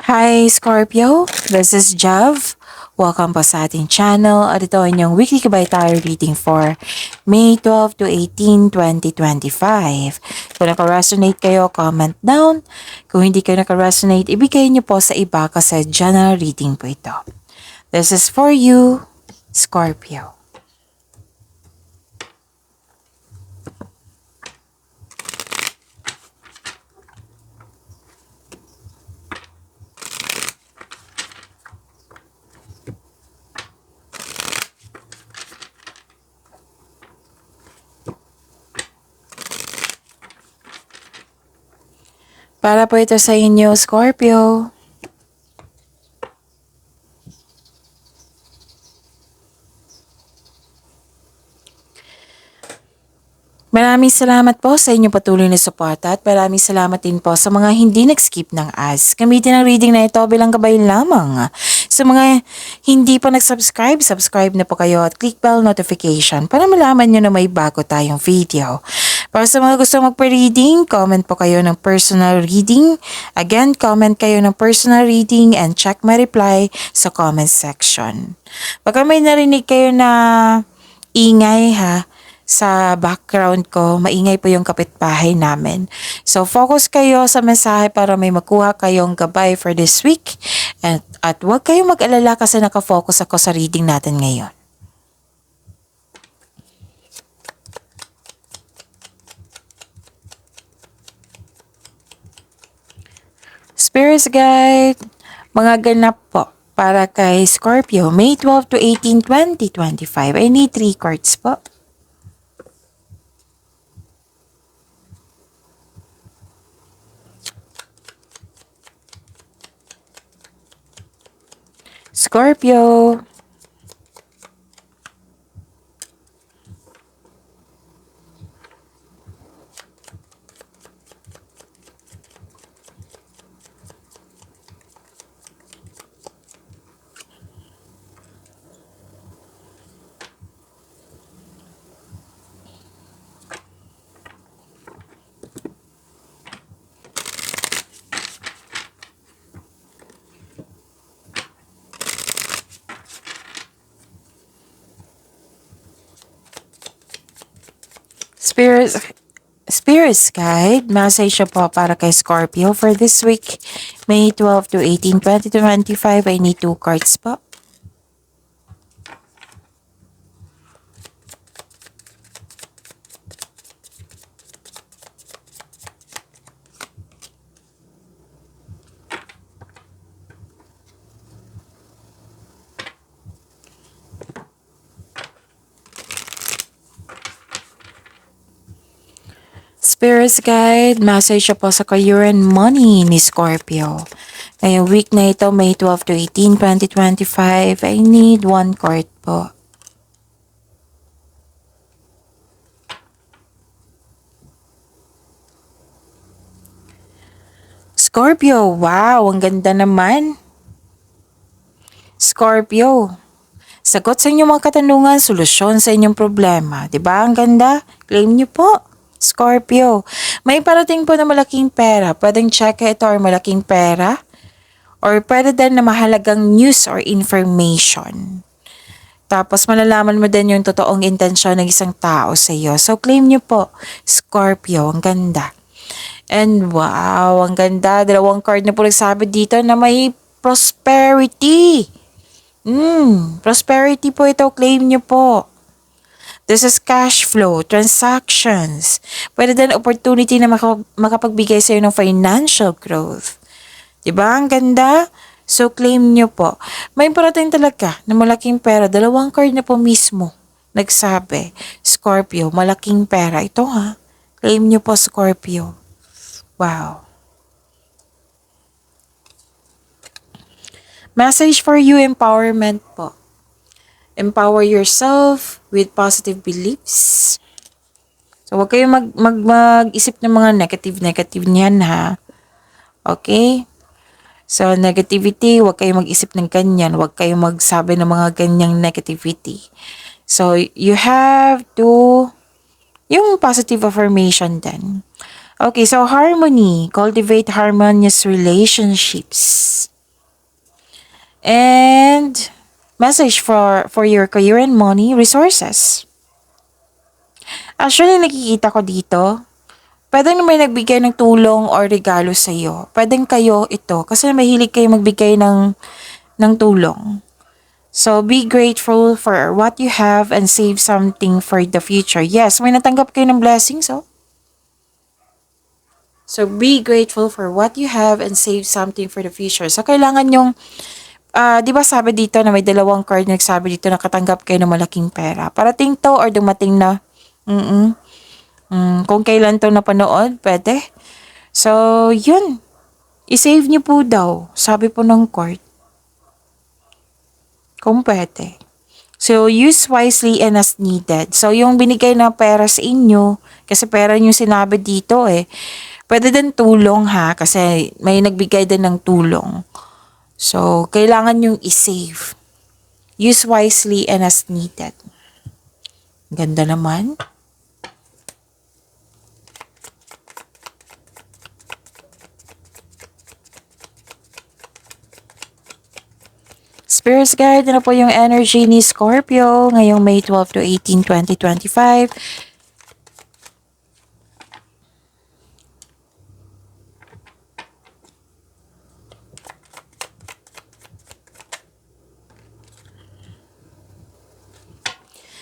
Hi Scorpio, this is Jav. Welcome po sa ating channel at ito ay inyong weekly kabay-tayo reading for May 12 to 18, 2025. Kung naka-resonate kayo, comment down. Kung hindi kayo naka-resonate, ibigay niyo po sa iba kasi general reading po ito. This is for you, Scorpio. Para po ito sa inyo, Scorpio. Maraming salamat po sa inyong patuloy na suporta at maraming salamat din po sa mga hindi nag-skip ng ads. Gamitin ang reading na ito bilang gabay lamang. Sa mga hindi pa nag-subscribe, subscribe na po kayo at click bell notification para malaman nyo na may bago tayong video. Para sa mga gusto magpa-reading, comment po kayo ng personal reading. Again, comment kayo ng personal reading and check my reply sa comment section. Pagka may narinig kayo na ingay sa background ko, maingay po yung kapitbahay namin. So, focus kayo sa mensahe para may makuha kayong gabay for this week. At huwag kayong mag-alala kasi nakafocus ako sa reading natin ngayon. Spirits Guide, mga ganap po para kay Scorpio, May 12 to 18, 2025. I need 3 cards po. Scorpio. Spirits Guide, message po para kay Scorpio for this week, May 12 to 18, 2025. I need 2 cards po. Spirits Guide, message po sa career and money ni Scorpio. Ngayong week na ito, May 12 to 18, 2025, I need 1 card po. Scorpio, wow, ang ganda naman. Scorpio, sagot sa inyong mga katanungan, solusyon sa inyong problema. Diba ang ganda? Claim niyo po. Scorpio, may parating po na malaking pera. Pwedeng check ito or malaking pera. Or pwede din na mahalagang news or information. Tapos malalaman mo din yung totoong intensyon ng isang tao sa iyo. So claim niyo po, Scorpio, ang ganda. And wow, ang ganda. 2 card na po nagsabi dito na may prosperity. Prosperity po ito, claim niyo po. This is cash flow, transactions. Pwede din opportunity na makapagbigay sa iyo ng financial growth. Diba? Ang ganda? So, claim nyo po. May parating talaga na malaking pera. 2 card na po mismo nagsabi. Scorpio, malaking pera. Ito Claim nyo po, Scorpio. Wow. Message for you, empowerment po. Empower yourself with positive beliefs. So, huwag kayong mag-isip ng mga negative niyan Okay? So, negativity, huwag kayong mag-isip ng ganyan. Huwag kayong magsabi ng mga ganyang negativity. So, you have to, yung positive affirmation din. Okay, so harmony. Cultivate harmonious relationships. And message for your career and money resources. Actually, nakikita ko dito, pwedeng may nagbigay ng tulong or regalo sa iyo. Pwedeng kayo ito kasi mahilig kayo magbigay ng tulong. So, be grateful for what you have and save something for the future. Yes, may natanggap kayo ng blessings, oh. So, be grateful for what you have and save something for the future. So, kailangan yung, di ba sabi dito na may dalawang card na nagsabi dito na katanggap kayo ng malaking pera. Parating to or dumating na, kung kailan to napanood, pwede. So, yun. I-save niyo po daw. Sabi po ng card. Kung pwede. So, use wisely and as needed. So, yung binigay na pera sa inyo, kasi pera yung sinabi dito eh. Pwede din tulong ha, kasi may nagbigay din ng tulong. So, kailangan yung i-save. Use wisely and as needed. Ganda naman. Spirits Guide, ano po yung energy ni Scorpio ngayong May 12 to 18, 2025.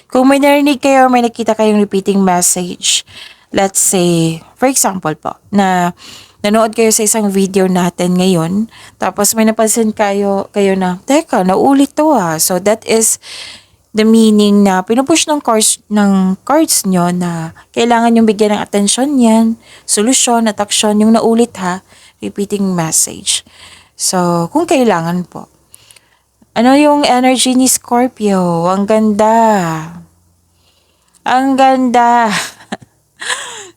Kung may narinig kayo or may nakita kayong repeating message, let's say, for example po, na nanood kayo sa isang video natin ngayon, tapos may napansin kayo na, teka, naulit to ah. So that is the meaning na pinupush ng cards nyo na kailangan yung bigyan ng atensyon yan, solusyon at aksyon yung naulit ha, repeating message. So, kung kailangan po. Ano yung energy ni Scorpio? Ang ganda. Ang ganda.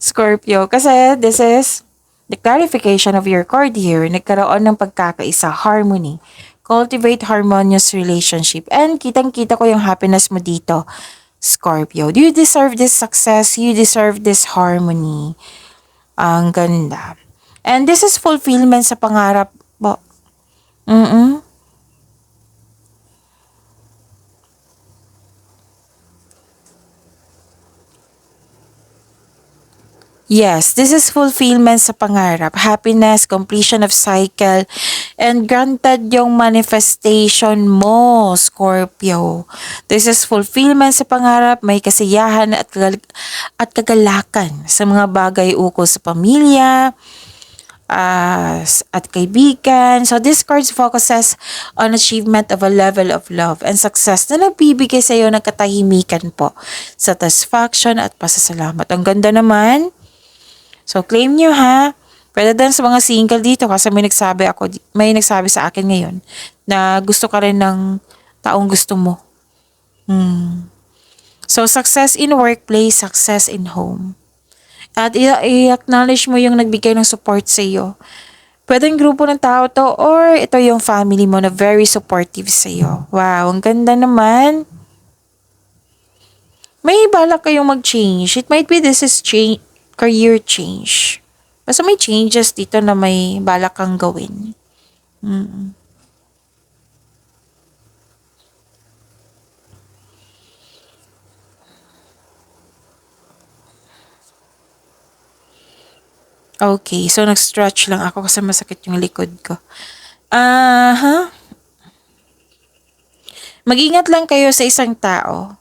Scorpio. Kasi this is the clarification of your card here. Nagkaroon ng pagkakaisa, harmony. Cultivate harmonious relationship. And kitang-kita ko yung happiness mo dito, Scorpio. Do you deserve this success? You deserve this harmony. Ang ganda. And this is fulfillment sa pangarap mo. Yes, this is fulfillment sa pangarap, happiness, completion of cycle, and granted yung manifestation mo, Scorpio. This is fulfillment sa pangarap, may kasiyahan at kagalakan sa mga bagay ukol sa pamilya, at kaibigan. So, this card focuses on achievement of a level of love and success na nagbibigay sa iyo ng katahimikan po, satisfaction at pasasalamat. Ang ganda naman. So, claim nyo ha. Pwede din sa mga single dito kasi may nagsabi sa akin ngayon na gusto ka rin ng taong gusto mo. So, success in workplace, success in home. At i-acknowledge mo yung nagbigay ng support sa iyo. Pwedeng grupo ng tao to or ito yung family mo na very supportive sa iyo. Wow, ang ganda naman. May balak kayong mag-change. It might be this is career change. Basta may changes dito na may balak kang gawin. Okay, so nag-stretch lang ako kasi masakit yung likod ko. Mag-ingat lang kayo sa isang tao.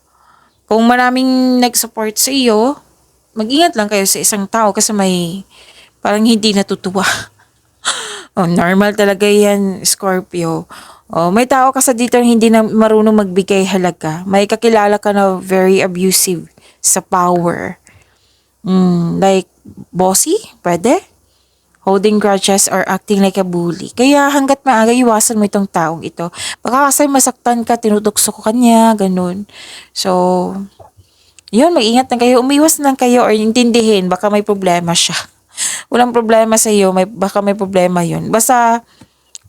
Kung maraming nag-support sa iyo, mag-ingat lang kayo sa isang tao kasi may parang hindi natutuwa. Normal talaga yan, Scorpio. May tao kasi dito na hindi na marunong magbigay halaga. May kakilala ka na very abusive sa power. Like, bossy? Pwede? Holding grudges or acting like a bully. Kaya hanggat maaga, iwasan mo itong taong ito. Baka kasi masaktan ka, tinutukso ko kanya, ganun. So, yun, mag-ingat lang kayo. Umiwas lang kayo or intindihin, baka may problema siya. Walang problema sa iyo, baka may problema yun. Basta,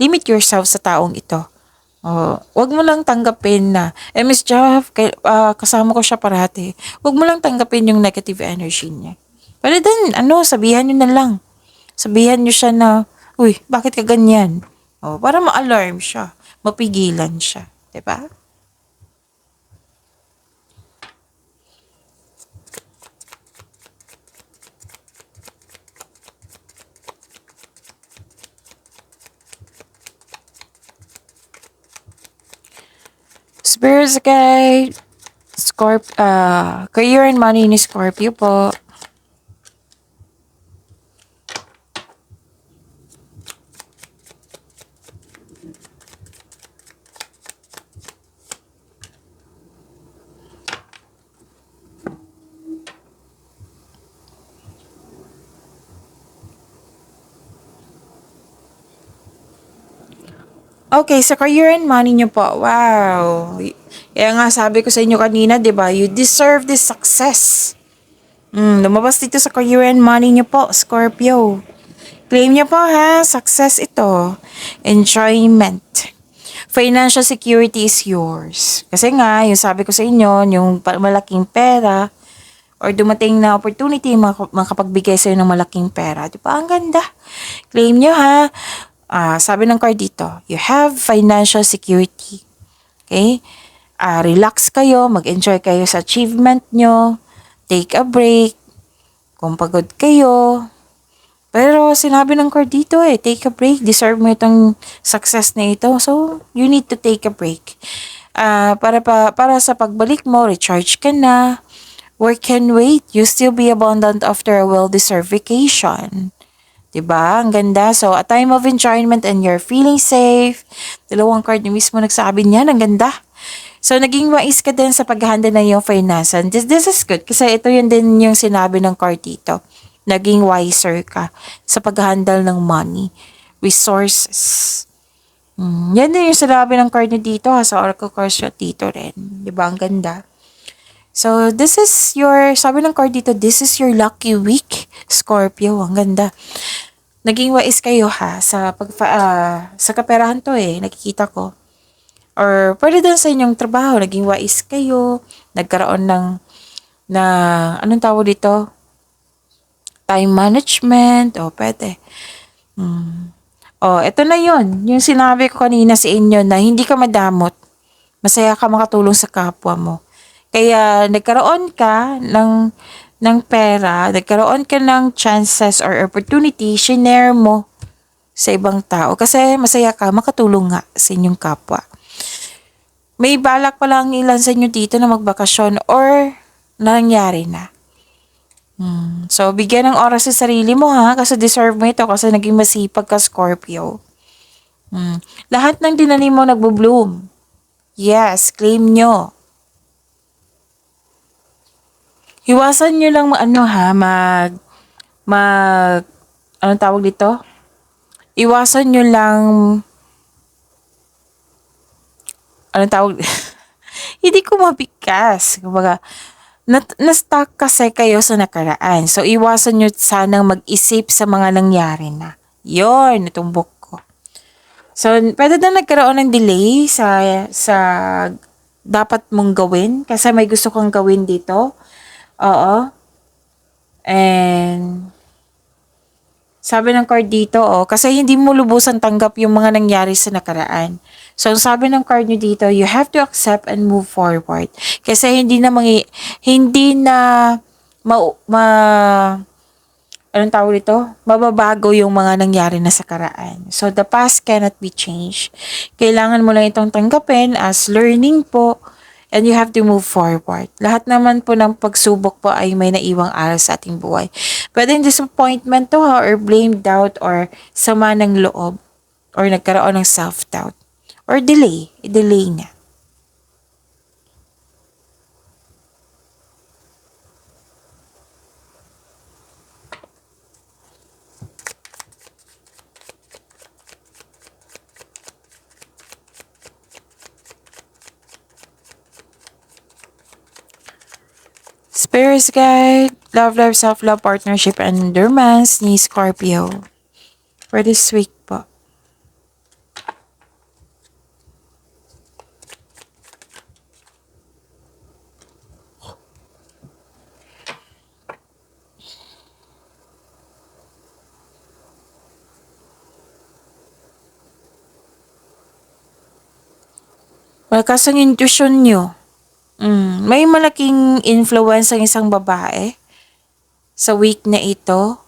limit yourself sa taong ito. Wag mo lang tanggapin na, Miss Jeff, kasama ko siya parati. Wag mo lang tanggapin yung negative energy niya. Pero then, sabihan nyo na lang. Sabihan nyo siya na, uy, bakit ka ganyan? Para ma-alarm siya. mapigilan siya. 'Di ba? Spirits guide, career and money ni Scorpio po. Okay, sa career and money niyo po, wow. Kaya nga sabi ko sa inyo kanina, 'di ba? You deserve this success. Lumabas dito sa career and money niyo po, Scorpio. Claim niyo po ha, success ito. Enjoyment. Financial security is yours. Kasi nga, yung sabi ko sa inyo, yung malaking pera or dumating na opportunity makapagbigay sa'yo ng malaking pera. Di ba? Ang ganda. Claim nyo ha. Sabi ng card dito, you have financial security. Okay? Relax kayo, mag-enjoy kayo sa achievement nyo, take a break, kung pagod kayo. Pero sinabi ng card dito take a break, deserve mo itong success na ito. So, you need to take a break. Para sa pagbalik mo, recharge ka na, work can wait, you still be abundant after a well-deserved vacation. 'Di ba? Ang ganda. So, a time of enjoyment and you're feeling safe. Dalawang card ni mismo nagsabi niyan. Ang ganda. So, naging wise ka din sa paghahanda ng iyong finances. This is good kasi ito yun din yung sinabi ng card dito. Naging wiser ka sa paghahandle ng money, resources. Yan din yung sinabi ng card ni dito sa Oracle Card shot dito rin. 'Di ba? Ang ganda. So, this is sabi ng card dito, this is your lucky week, Scorpio. Ang ganda. Naging wais kayo ha sa kaperahan to nakikita ko. Or pwede din sa inyong trabaho, naging wais kayo, nagkaroon na anong tawag dito? Time management, pwede. Ito na yon yung sinabi ko kanina sa inyo na hindi ka madamot. Masaya ka makatulong sa kapwa mo. Kaya nagkaroon ka ng pera, nagkaroon ka ng chances or opportunity, shinare mo sa ibang tao. Kasi masaya ka makatulong nga sa inyong kapwa. May balak pa lang ilan sa inyo dito na magbakasyon or nangyari na. So, bigyan ng oras sa sarili mo ha, kasi deserve mo ito kasi naging masipag ka, Scorpio. Lahat ng dinanim mo nagbo-bloom. Yes, claim nyo. Hiwasan nyo lang anong tawag dito? Iwasan nyo lang, anong tawag, hindi ko mabigkas. Kumbaga, na-stuck kasi kayo sa nakaraan. So, iwasan nyo sanang mag-isip sa mga nangyari na. Yon, natumbok ko. So, pwede na nagkaroon ng delay sa dapat mong gawin kasi may gusto kang gawin dito. Oo. And sabi ng card dito, kasi hindi mo lubusan tanggap yung mga nangyari sa nakaraan. So, sabi ng card nyo dito, you have to accept and move forward. Kasi hindi na anong tawag dito? Mababago yung mga nangyari na sa karaan. So, the past cannot be changed. Kailangan mo lang itong tanggapin as learning po and you have to move forward. Lahat naman po ng pagsubok po ay may naiwang aral sa ating buhay. Pwede yung disappointment to or blame, doubt, or sama ng loob or nagkaroon ng self-doubt or delay. I-delay na. Spirits Guide, Love, Love, Self-Love, Partnership, and Romance ni Scorpio. For this week po. Malakas ang intuition nyo. May malaking influence ang isang babae sa week na ito.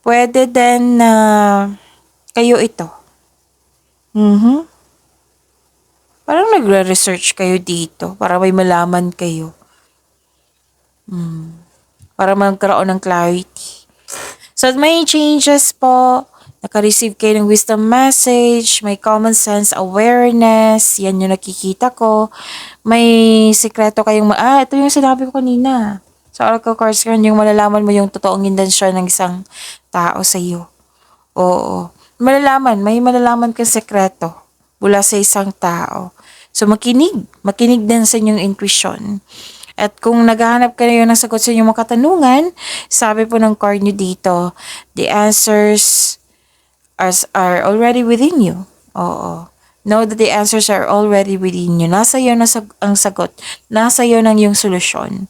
Pwede din na kayo ito. Parang nagre-research kayo dito para may malaman kayo. Para magkaroon ng clarity. So, may changes po. Naka-receive kayo ng wisdom message, may common sense awareness, yan yung nakikita ko. May sikreto kayong, ito yung sinabi ko kanina. Sa Oracle Cards, yung malalaman mo yung totoong intensyon ng isang tao sa iyo. Oo. May malalaman kang sekreto mula sa isang tao. So, makinig din sa inyong intuition. At kung naghahanap kayo ng sagot sa inyong mga katanungan, sabi po ng card nyo dito, the answers are already within you. Oo. Know that the answers are already within you. Nasa iyo na ang sagot. Nasa iyo ng yung solusyon.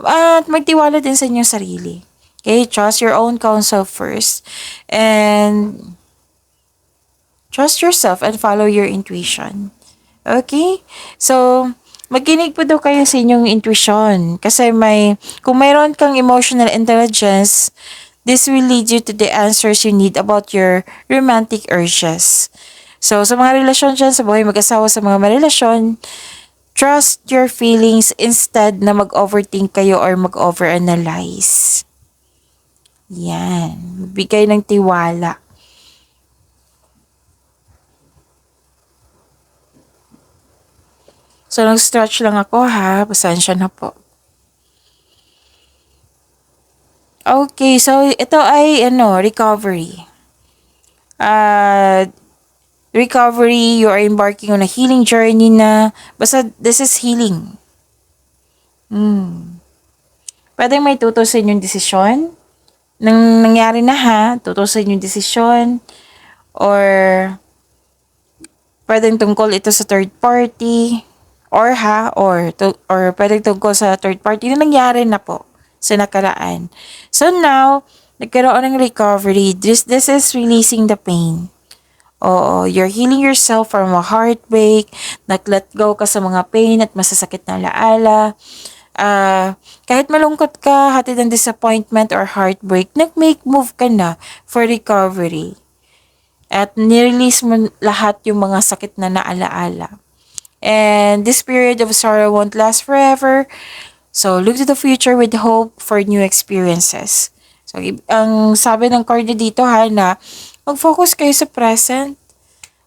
At magtiwala din sa inyong sarili. Okay? Trust your own counsel first. And trust yourself and follow your intuition. Okay? So, magkinig po daw kayo sa inyong intuition. Kasi kung mayroon kang emotional intelligence, this will lead you to the answers you need about your romantic urges. So, sa mga relasyon dyan, sa buhay mag-asawa, sa mga relasyon, trust your feelings instead na mag-overthink kayo or mag-overanalyze. Yan. Bigay ng tiwala. So, nag-stretch lang ako ha. Pasensya na po. Okay, so ito ay recovery. Recovery, you are embarking on a healing journey na. Basta, this is healing. Pwede may tutusin yung desisyon. Nang nangyari na ha, tutusin yung desisyon. Or, pwedeng tungkol ito sa third party. Or pwedeng tungkol sa third party na nangyari na po sa nakaraan. So now, nagkaroon ng recovery. This is releasing the pain. Oo, you're healing yourself from a heartbreak. Nag-let go ka sa mga pain at masasakit na alaala. Kahit malungkot ka, hatid ng disappointment or heartbreak, nag-make move ka na for recovery. At nirelease mo lahat yung mga sakit na naalaala. And this period of sorrow won't last forever. So, look to the future with hope for new experiences. So, ang sabi ng card dito na mag-focus kayo sa present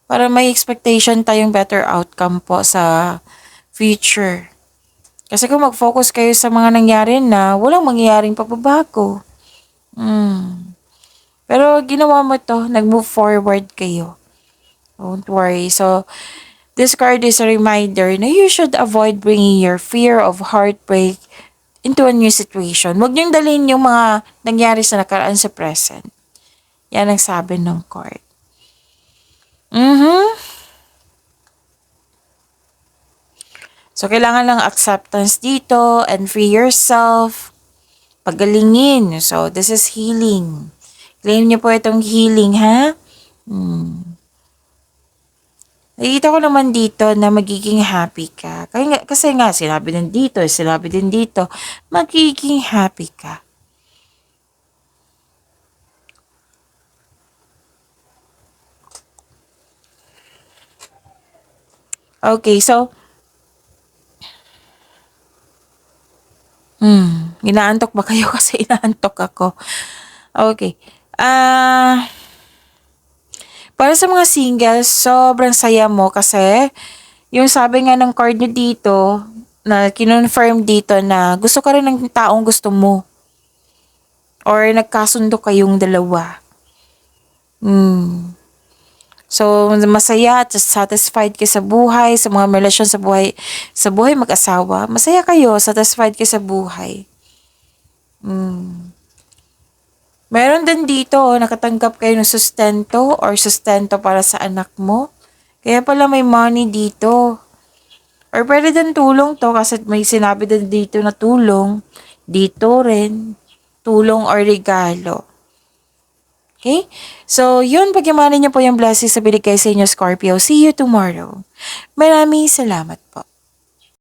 para may expectation tayong better outcome po sa future. Kasi kung mag-focus kayo sa mga nangyari na, walang mangyayaring pagbabago. Pero ginawa mo to, nag-move forward kayo. Don't worry. So, this card is a reminder na you should avoid bringing your fear of heartbreak into a new situation. Huwag niyong dalhin yung mga nangyari sa nakaraan sa present. Yan ang sabi ng card. So, kailangan ng acceptance dito and free yourself. Pagalingin. So, this is healing. Claim niyo po itong healing, ha? Nakikita ko naman dito na magiging happy ka. Kasi nga, sinabi din dito, magiging happy ka. Okay, so, inaantok ba kayo? Kasi inaantok ako. Okay. Para sa mga singles, sobrang saya mo kasi yung sabi nga ng card nyo dito, na kinonfirm dito na gusto ka rin ng taong gusto mo. Or nagkasundo kayong dalawa. So, masaya at satisfied kayo sa buhay, sa mga relasyon sa buhay mag-asawa. Masaya kayo, satisfied kayo sa buhay. Meron din dito, nakatanggap kayo ng sustento or sustento para sa anak mo. Kaya pala may money dito. Or pwede din tulong to kasi may sinabi din dito na tulong. Dito rin, tulong or regalo. Okay? So, yun, pagyamanin niyo po yung blessings sa binigay sa inyo, Scorpio. See you tomorrow. Maraming salamat po.